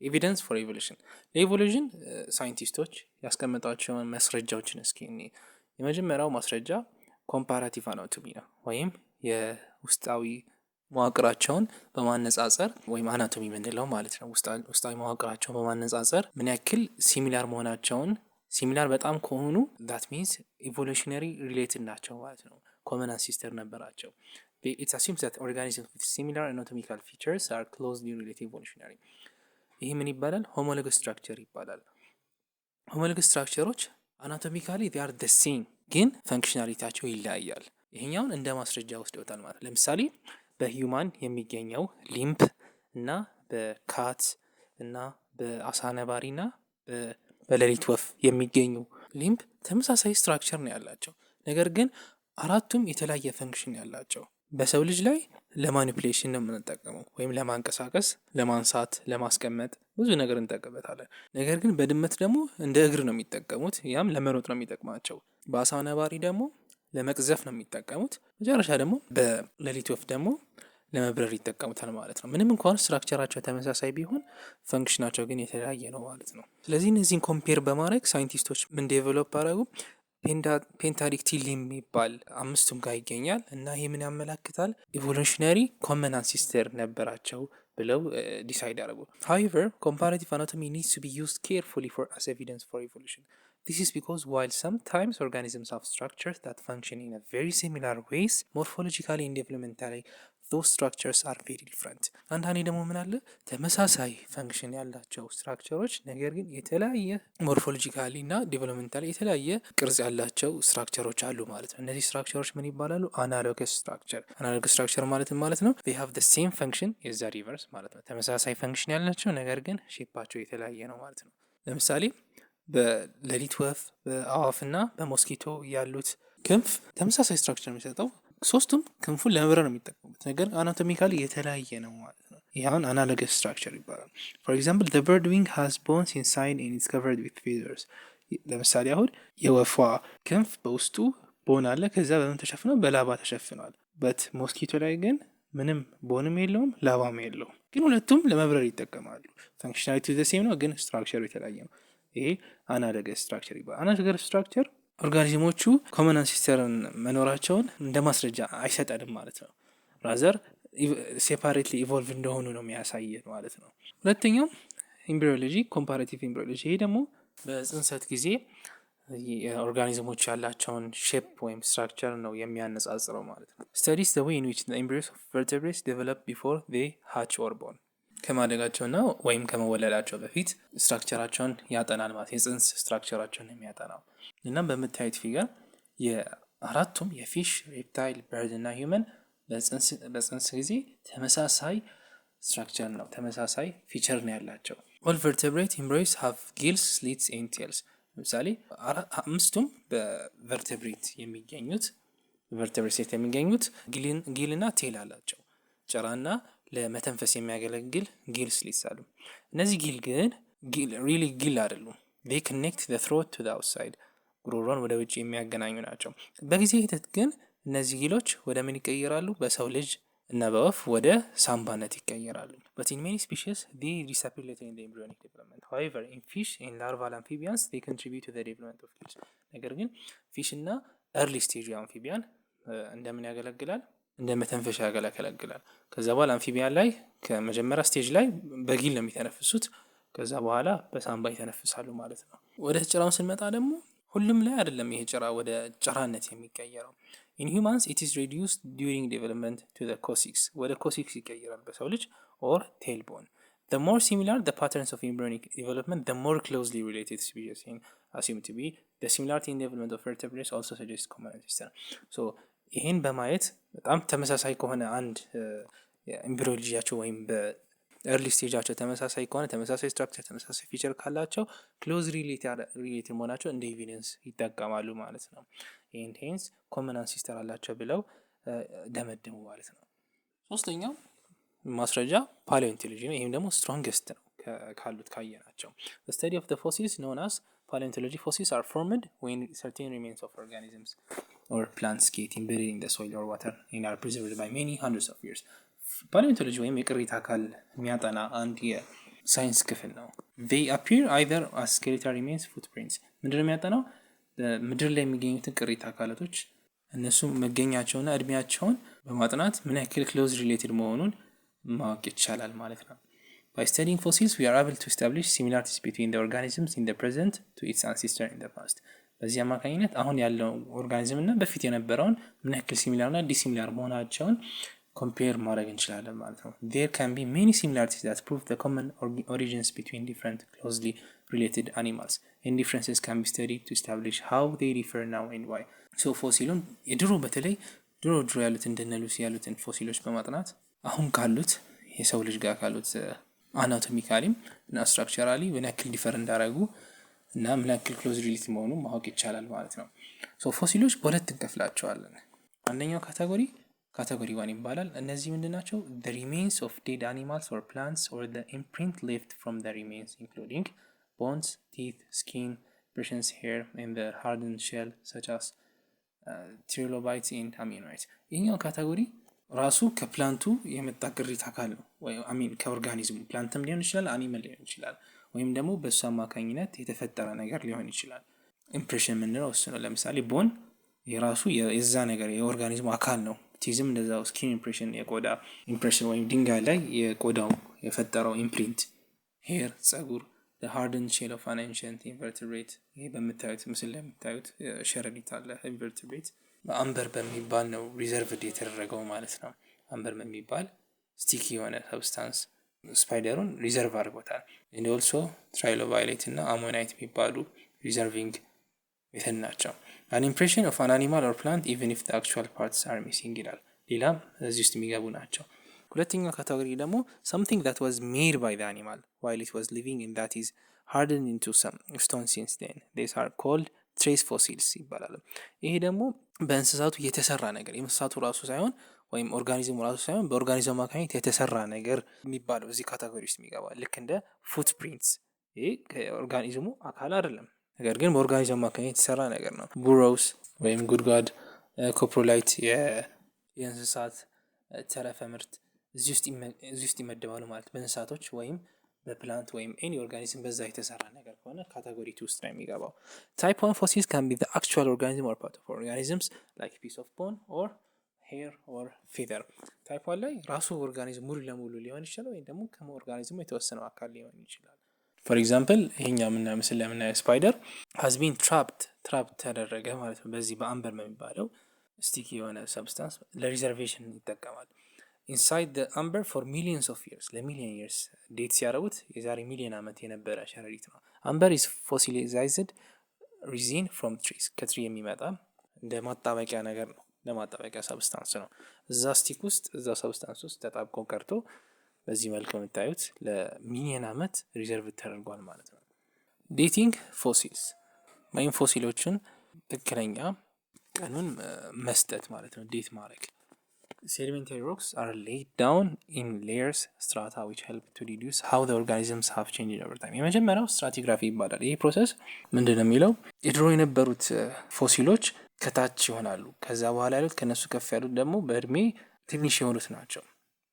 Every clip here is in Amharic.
ኤቪደንስ ፎር ኤቮሉሽን ለኤቮሉሽን ሳይንቲስቶች ያስቀመጧቸውን ማስረጃዎችን እስኪ እኔ የመጀመሪያው ማስረጃ ኮምፓራቲቭ አናቶሚ ነው ወይም የውስጣዊ መዋቅራቸውን በማነጻጸር ወይም አናቶሚ የምንለው ማለት ነው። ውስጣዊ መዋቅራቸውን በማነጻጸር ምን ያክል ሲሚላር መሆናቸውን ሲሚላር በጣም ከሆኑ that means evolutionary related ናቸው ማለት ነው። common ancestor ነበራቸው። It assumes that organisms with similar anatomical features are closely related evolutionary. ይህ ምን ይባላል? homologous structure ይባላል። homologous structureዎች anatomically they are the same ግን ፈንክሽናሊቲያቸው ይለያያል። ይሄኛውን እንደ ማስረጃ ወስደውታል ማለት ለምሳሌ በሂውማን የሚገኘው ሊምፕ እና በካት እና በአሳ ነባሪና በሌሊት ወፍ የሚገኙ ሊምፕ ተመሳሳይ ስትራክቸር ነው ያላቸው። ነገር ግን አራቱም የተለያየ ፈንክሽን ያላቸው። በሰው ልጅ ላይ ለማኒፑሌሽን ነው የምንጠቀመው ወይም ለማንቀሳቀስ፣ ለማንሳት፣ ለማስቀመጥ ብዙ ነገር እንጠቀምበታለን። ነገር ግን በድመት ደግሞ እንደ እግር ነው የሚጠቀሙት፣ ያም ለመሮጥ ነው የሚጠቅማቸው። በአሳ ነባሪ ደግሞ ለመቅዘፍ ነው የሚጠቀሙት። መጨረሻ ደግሞ በሌሊት ወፍ ደግሞ ለመብረር ይጠቀሙታል ማለት ነው። ምንም እንኳን ስትራክቸራቸው ተመሳሳይ ቢሆን ፈንክሽናቸው ግን የተለያየ ነው ማለት ነው። ስለዚህ እነዚህን ኮምፔር በማድረግ ሳይንቲስቶች ምን ዴቨሎፕ አደረጉ? ፔንታዲክቲል የሚባል አምስቱም ጋር ይገኛል እና ይህ ምን ያመላክታል? ኢቮሉሽነሪ ኮመን አንሲስተር ነበራቸው ብለው ዲሳይድ አደረጉ። however comparative anatomy needs to be used carefully as evidence for evolution. This is because while sometimes organisms have structures that function in a very similar ways, morphologically and developmentally those structures are very different. አንዳንዴ ደግሞ ምን አለ ተመሳሳይ ፈንክሽን ያላቸው ስትራክቸሮች ነገር ግን የተለያየ ሞርፎሎጂካሊ እና ዴቨሎፕመንታሊ የተለያየ ቅርጽ ያላቸው ስትራክቸሮች አሉ ማለት ነው። እነዚህ ስትራክቸሮች ምን ይባላሉ? አናሎገስ ስትራክቸር። አናሎገስ ስትራክቸር ማለት ማለት ነው they have the same function is the reverse ማለት ነው። ተመሳሳይ ፈንክሽን ያላቸው ነገር ግን ሼፓቸው የተለያየ ነው ማለት ነው። ለምሳሌ በሌሊት ወፍ፣ በአዋፍና በሞስኪቶ ያሉት ክንፍ ተመሳሳይ ስትራክቸር የሚሰጠው ሶስቱም ክንፉን ለመብረር ነው የሚጠቀሙት ነገር አናቶሚካሊ የተለያየ ነው ማለት ነው። ይሄውን አናሎገስ ስትራክቸር ይባላል። for example the bird wing has bones inside and is covered with feathers. ለምሳሌ አሁን የወፏ ክንፍ በውስጡ ቦን አለ፣ ከዛ በምን ተሸፍኗል? በላባ ተሸፍኗል። በት ሞስኪቶ ላይ ግን ምንም ቦንም የለውም ላባም የለውም፣ ግን ሁለቱም ለመብረር ይጠቀማሉ። ፈንክሽናሊቲ ዘ ሴም ነው፣ ግን ስትራክቸሩ የተለያየ ነው። ይሄ አናሎገስ ስትራክቸር ይባላል። አናሎገስ ስትራክቸር ኦርጋኒዝሞቹ ኮመን አንሲስተርን መኖራቸውን እንደ ማስረጃ አይሰጠንም ማለት ነው። ራዘር ሴፓሬትሊ ኢቮልቭ እንደሆኑ ነው የሚያሳየን ማለት ነው። ሁለተኛው ኤምብሪዮሎጂ፣ ኮምፓራቲቭ ኤምብሪዮሎጂ። ይሄ ደግሞ በጽንሰት ጊዜ ኦርጋኒዝሞች ያላቸውን ሼፕ ወይም ስትራክቸር ነው የሚያነጻጽረው ማለት ነው። ስተዲስ ዘ ዌይ ኢን ዊች ዘ ኤምብሪዮስ ኦፍ ቨርቴብሬትስ ዴቨሎፕ ቢፎር ዜይ ሃች ኦር ቦርን። ከማደጋቸውና ወይም ከመወለዳቸው በፊት ስትራክቸራቸውን ያጠናል ማለት የጽንስ ስትራክቸራቸውን የሚያጠናው እና በምታዩት ፊገር የአራቱም የፊሽ፣ ሬፕታይል፣ በርድ እና ሂውመን በጽንስ ጊዜ ተመሳሳይ ስትራክቸር ነው፣ ተመሳሳይ ፊቸር ነው ያላቸው። ኦል ቨርቴብሬት ኤምብሪዮስ ሃቭ ጊልስ፣ ስሊትስ ኤንድ ቴልስ። ለምሳሌ አምስቱም በቨርቴብሬት የሚገኙት ቨርቴብሬት የሚገኙት ጊልና ቴል አላቸው። ጭራና ለመተንፈስ የሚያገለግል ጊል ስሊትስ አሉ። እነዚህ ጊል ግን ሪሊ ጊል አይደሉም። they connect the throat to the outside ጉሮሮን ወደ ውጭ የሚያገናኙ ናቸው። በጊዜ ሂደት ግን እነዚህ ጊሎች ወደ ምን ይቀየራሉ? በሰው ልጅ እና በወፍ ወደ ሳምባነት ይቀየራሉ። but in many species they disappear later in the embryonic development. however in fish and larval amphibians they contribute to the development of gills. ነገር ግን ፊሽ እና early stage አምፊቢያን እንደምን ያገለግላል? እንደ መተንፈሻ ያገለግላል። ከዛ በኋላ አምፊቢያን ላይ ከመጀመሪያ ስቴጅ ላይ በጊል ነው የሚተነፍሱት፣ ከዛ በኋላ በሳምባ ይተነፍሳሉ ማለት ነው። ወደ ጭራው ስንመጣ ደግሞ ሁሉም ላይ አይደለም ይሄ ጭራ ወደ ጭራነት የሚቀየረው። in humans it is reduced during development to the coccyx ወደ ኮሲክስ ይቀየራል በሰው ልጅ or tailbone. the more similar the patterns of embryonic development the more closely related species assumed to be. the similarity in development of vertebrates also suggests common ancestor. so ይሄን በማየት በጣም ተመሳሳይ ከሆነ አንድ ኤምብሪዮሎጂያቸው ወይም በኤርሊ ስቴጃቸው ተመሳሳይ ከሆነ ተመሳሳይ ስትራክቸር ተመሳሳይ ፊቸር ካላቸው ክሎዝ ሪሌትድ መሆናቸው እንደ ኤቪደንስ ይጠቀማሉ ማለት ነው። ይሄን ሄንስ ኮመን አንሲስተር አላቸው ብለው ደመደሙ ማለት ነው። ሶስተኛው ማስረጃ ፓሊዮንቶሎጂ ነው። ይሄም ደግሞ ስትሮንግስት ነው ካሉት ካየናቸው። the study of the fossils known as paleontology. fossils are formed when certain remains of organisms or plants get embedded in the soil or water and are preserved by many hundreds of years. ፓሊዮንቶሎጂ ወይም የቅሪተ አካል የሚያጠና አንድ ሳይንስ ክፍል ነው። they appear either as skeletal remains footprints ምንድነው የሚያጠናው? ምድር ላይ የሚገኙትን ቅሪተ አካላቶች እነሱ መገኛቸውና እድሜያቸውን በማጥናት ምን ያክል ክሎዝ ሪሌትድ መሆኑን ማወቅ ይቻላል ማለት ነው። by studying fossils we are able to establish similarities between the organisms in the present to its ancestor in the past በዚህ አማካኝነት አሁን ያለው ኦርጋኒዝም እና በፊት የነበረውን ምን ያክል ሲሚላር እና ዲሲሚላር መሆናቸውን ኮምፔር ማድረግ እንችላለን ማለት ነው። there can be many similarities that prove the common origins between different closely related animals and differences can be studied to establish how they differ now and why so ፎሲሉን የድሮ በተለይ ድሮ ያሉት እንደነ ሉሲ ያሉትን ፎሲሎች በማጥናት አሁን ካሉት የሰው ልጅ ጋር ካሉት አናቶሚካሊም እና ስትራክቸራሊ ምን ያክል ዲፈር እንዳደረጉ እና ምን ያክል ክሎዝ ሪሌትድ መሆኑን ማወቅ ይቻላል ማለት ነው። ሶ ፎሲሎች በሁለት እንከፍላቸዋለን። አንደኛው ካቴጎሪ 1 ይባላል። እነዚህ ምንድናቸው? the remains of dead animals or plants or the imprint left from the remains including bones, teeth, skin, impressions, hair and the hardened shell such as trilobites and aminoids ይህኛው ካቴጎሪ ራሱ ከፕላንቱ የመጣ ቅሪተ አካል ነው ወይ ከኦርጋኒዝሙ ፕላንትም ሊሆን ይችላል አኒማል ሊሆን ይችላል ወይም ደግሞ በሱ አማካኝነት የተፈጠረ ነገር ሊሆን ይችላል። ኢምፕሬሽን ምንለው እሱ ነው። ለምሳሌ ቦን የራሱ የዛ ነገር የኦርጋኒዝሙ አካል ነው። ቲዝም እንደዛው ስኪን ኢምፕሬሽን የቆዳ ኢምፕሬሽን ወይም ድንጋይ ላይ የቆዳው የፈጠረው ኢምፕሪንት፣ ሄር ጸጉር፣ the hardened shell of an ancient invertebrate ይሄ በምታዩት ምስል ላይ የምታዩት ሸረሪት አለ ኢንቨርትብሬት በአምበር በሚባል ነው ሪዘርቭድ የተደረገው ማለት ነው። አምበር በሚባል ስቲኪ የሆነ ሰብስታንስ ስፓይደሩን ሪዘርቭ አድርጎታል። and also ትራይሎቫይሌት እና አሞናይት የሚባሉ ሪዘርቪንግ ሜተድ ናቸው። an impression of an animal or plant even if the actual parts are missing ይላል። ሌላም እዚህ ውስጥ የሚገቡ ናቸው። ሁለተኛው ካቴጎሪ ደግሞ something that was made by the animal while it was living and that is hardened into some stone since then these are called trace fossils ይባላል። ይሄ ደግሞ በእንስሳቱ የተሰራ ነገር የእንስሳቱ ራሱ ሳይሆን ወይም ኦርጋኒዝሙ ራሱ ሳይሆን በኦርጋኒዝሙ አማካኝነት የተሰራ ነገር የሚባለው እዚህ ካቴጎሪ ውስጥ የሚገባ ልክ እንደ ፉትፕሪንትስ ይሄ ከኦርጋኒዝሙ አካል አይደለም፣ ነገር ግን በኦርጋኒዝሙ አማካኝነት የተሰራ ነገር ነው። ቡሮውስ ወይም ጉድጓድ፣ ኮፕሮላይት የእንስሳት ተረፈ ምርት እዚህ ውስጥ ይመደባሉ ማለት በእንስሳቶች ወይም በፕላንት ወይም ኤኒ ኦርጋኒዝም በዛ የተሰራ ነገር ከሆነ ካቴጎሪ 2 ውስጥ ነው የሚገባው። ታይፕ 1 fossils can be the actual organism or part of organisms like a piece of bone or hair or feather ታይፕ 1 ላይ ራሱ ኦርጋኒዝም ሙሉ ለሙሉ ሊሆን ይችላል ወይም ደግሞ ከኦርጋኒዝሙ የተወሰነው አካል ሊሆን ይችላል። for example ይሄኛው ምናምን ምስል ላይ የምናየው ስፓይደር has been trapped ተደረገ ማለት ነው። በዚህ በአምበር በሚባለው ስቲኪ የሆነ ሰብስታንስ ለሪዘርቬሽን ይጠቀማል። inside the amber for millions of years ለሚሊዮን years ዴት ሲያረጉት የዛሬ ሚሊዮን ዓመት የነበረ ሸረሪት ነው። amber is fossilized resin from trees ከትሪ የሚመጣ እንደ ማጣበቂያ ነገር ነው። ለማጣበቂያ ሰብስታንስ ነው። እዛ ስቲክ ውስጥ እዛ ሰብስታንስ ውስጥ ተጣብቆ ቀርቶ በዚህ መልኩ የምታዩት ለሚሊዮን ዓመት ሪዘርቭ ተደርጓል ማለት ነው። ዴቲንግ ፎሲልስ ወይም ፎሲሎችን ትክክለኛ ቀኑን መስጠት ማለት ነው። ዴት ማድረግ sedimentary rocks are laid down in layers strata which help to deduce how the organisms have changed over time የመጀመሪያው ስትራቲግራፊ ይባላል። ይሄ ፕሮሰስ ምንድነው የሚለው የድሮ የነበሩት ፎሲሎች ከታች ይሆናሉ፣ ከዛ በኋላ ያሉት ከነሱ ከፍ ያሉት ደግሞ በእድሜ ትንሽ የሆኑት ናቸው።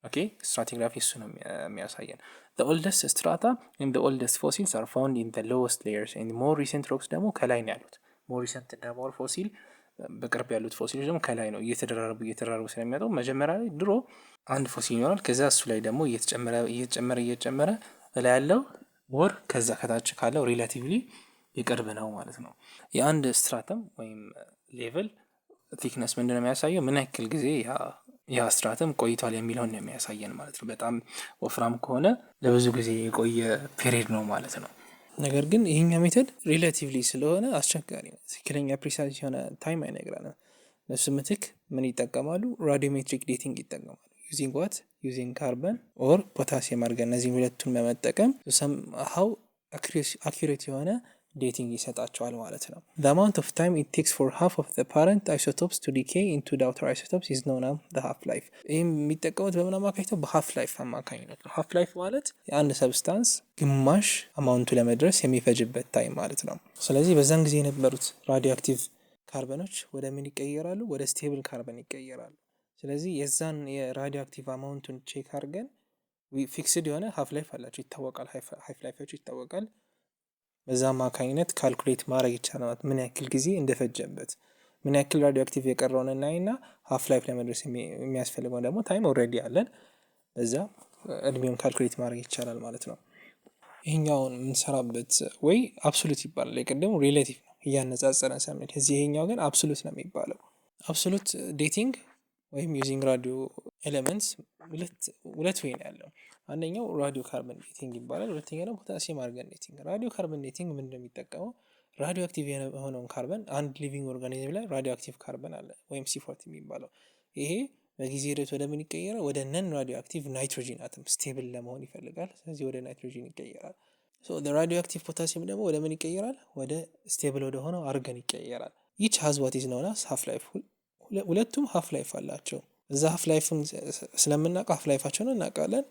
ኦኬ ስትራቲግራፊ እሱ ነው የሚያሳየን። the oldest strata and the oldest fossils are found in the lowest layers and more recent rocks ደግሞ ከላይ ነው ያሉት። more recent እና more fossil በቅርብ ያሉት ፎሲሎች ደግሞ ከላይ ነው እየተደራረቡ ስለሚያጠው መጀመሪያ ላይ ድሮ አንድ ፎሲል ይኖራል። ከዛ እሱ ላይ ደግሞ እየተጨመረ ላይ ያለው ወር ከዛ ከታች ካለው ሪላቲቭሊ ይቅርብ ነው ማለት ነው። የአንድ ስትራተም ወይም ሌቭል ቲክነስ ምንድነው የሚያሳየው? ምን ያክል ጊዜ ያ ስትራተም ቆይቷል የሚለውን ነው የሚያሳየን ማለት ነው። በጣም ወፍራም ከሆነ ለብዙ ጊዜ የቆየ ፔሪድ ነው ማለት ነው። ነገር ግን ይሄኛው ሜተድ ሪሌቲቭሊ ስለሆነ አስቸጋሪ ነው። ትክክለኛ ፕሪሳይዝ የሆነ ታይም አይነግራንም። ለሱ ምትክ ምን ይጠቀማሉ? ራዲዮሜትሪክ ዴቲንግ ይጠቀማሉ። ዩዚንግ ዋት ዩዚንግ ካርበን ኦር ፖታሲየም አድርገን እነዚህ ሁለቱን በመጠቀም somehow accurate የሆነ ዴቲንግ ይሰጣቸዋል ማለት ነው። the amount of time it takes for half of the parent isotopes to decay into the outer isotopes is known as the half life ይህም የሚጠቀሙት በምን አማካኝነት? በሃፍ ላይፍ አማካኝነት ነው። ሃፍ ላይፍ ማለት የአንድ ሰብስታንስ ግማሽ አማውንቱ ለመድረስ የሚፈጅበት ታይም ማለት ነው። ስለዚህ በዛን ጊዜ የነበሩት ራዲዮ አክቲቭ ካርበኖች ወደ ምን ይቀየራሉ? ወደ ስቴብል ካርበን ይቀየራሉ። ስለዚህ የዛን የራዲዮ አክቲቭ አማውንቱን ቼክ አድርገን ፊክስድ የሆነ ሀፍ ላይፍ አላቸው ይታወቃል። ሀፍ ላይፋቸው ይታወቃል። በዛ አማካኝነት ካልኩሌት ማድረግ ይቻላል ምን ያክል ጊዜ እንደፈጀበት ምን ያክል ራዲዮ አክቲቭ የቀረውን እናይና ሀፍ ላይፍ ለመድረስ የሚያስፈልገውን ደግሞ ታይም ኦልሬዲ አለን። በዛ እድሜውን ካልኩሌት ማድረግ ይቻላል ማለት ነው። ይሄኛውን የምንሰራበት ወይ አብሶሉት ይባላል። የቀደሙ ሪሌቲቭ ነው እያነጻጸረን ስንል፣ እዚህ ይሄኛው ግን አብሶሉት ነው የሚባለው። አብሶሉት ዴቲንግ ወይም ዩዚንግ ራዲዮ ኤሌመንትስ ሁለት ወይ ነው ያለው። አንደኛው ራዲዮ ካርበን ዴቲንግ ይባላል። ሁለተኛው ደግሞ ፖታሲየም አርገን ዴቲንግ። ራዲዮ ካርበን ዴቲንግ ምን እንደሚጠቀመው ራዲዮ አክቲቭ የሆነውን ካርበን አንድ ሊቪንግ ኦርጋኒዝም ላይ ራዲዮ አክቲቭ ካርበን አለ ወይም C40 የሚባለው ይሄ በጊዜ ሂደት ወደ ምን ይቀየራል? ወደ ነን ራዲዮ አክቲቭ ናይትሮጂን አተም ስቴብል ለመሆን ይፈልጋል። ስለዚህ ወደ ናይትሮጂን ይቀየራል። ራዲዮ አክቲቭ ፖታሲየም ደግሞ ወደ ምን ይቀየራል? ወደ ስቴብል ወደ ሆነው አርገን ይቀየራል። ኢች ሃዝ ዋት ኢዝ ኖን አስ ሃፍ ላይፍ። ሁለቱም ሃፍ ላይፍ አላቸው። እዛ ሃፍ ላይፍን ስለምናውቀው ሃፍ ላይፋቸውን እናውቃለን።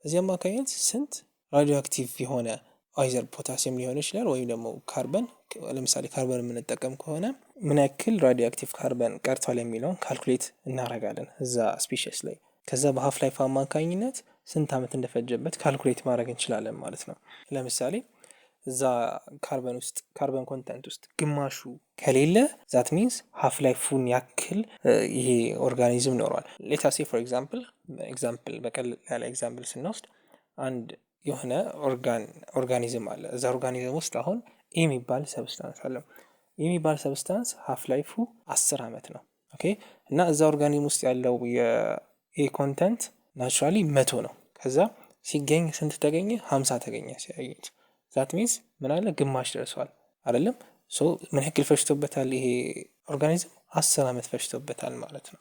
እዚህ አማካኝነት ስንት ራዲዮ አክቲቭ የሆነ አይዘር ፖታሲየም ሊሆን ይችላል ወይም ደግሞ ካርበን፣ ለምሳሌ ካርበን የምንጠቀም ከሆነ ምን ያክል ራዲዮ አክቲቭ ካርበን ቀርቷል የሚለውን ካልኩሌት እናደርጋለን እዛ ስፒሽስ ላይ። ከዛ በሀፍ ላይፍ አማካኝነት ስንት ዓመት እንደፈጀበት ካልኩሌት ማድረግ እንችላለን ማለት ነው። ለምሳሌ እዛ ካርበን ውስጥ ካርበን ኮንተንት ውስጥ ግማሹ ከሌለ ዛት ሚንስ ሀፍ ላይፉን ያክል ይሄ ኦርጋኒዝም ኖሯል። ሌታሴ ፎር ኤግዛምፕል በቀል ያለ ኤግዛምፕል ስንወስድ አንድ የሆነ ኦርጋኒዝም አለ። እዛ ኦርጋኒዝም ውስጥ አሁን የሚባል ሰብስታንስ አለ። የሚባል ሰብስታንስ ሀፍ ላይፉ 10 ዓመት ነው። ኦኬ። እና እዛ ኦርጋኒዝም ውስጥ ያለው የኤ ኮንተንት ናቹራሊ 100 ነው። ከዛ ሲገኝ ስንት ተገኘ? 50 ተገኘ ሲያገኝ ዛት ሚንስ ምን አለ? ግማሽ ደርሷል አይደለም? ምን ያክል ፈጅቶበታል? ይሄ ኦርጋኒዝም 10 ዓመት ፈጅቶበታል ማለት ነው።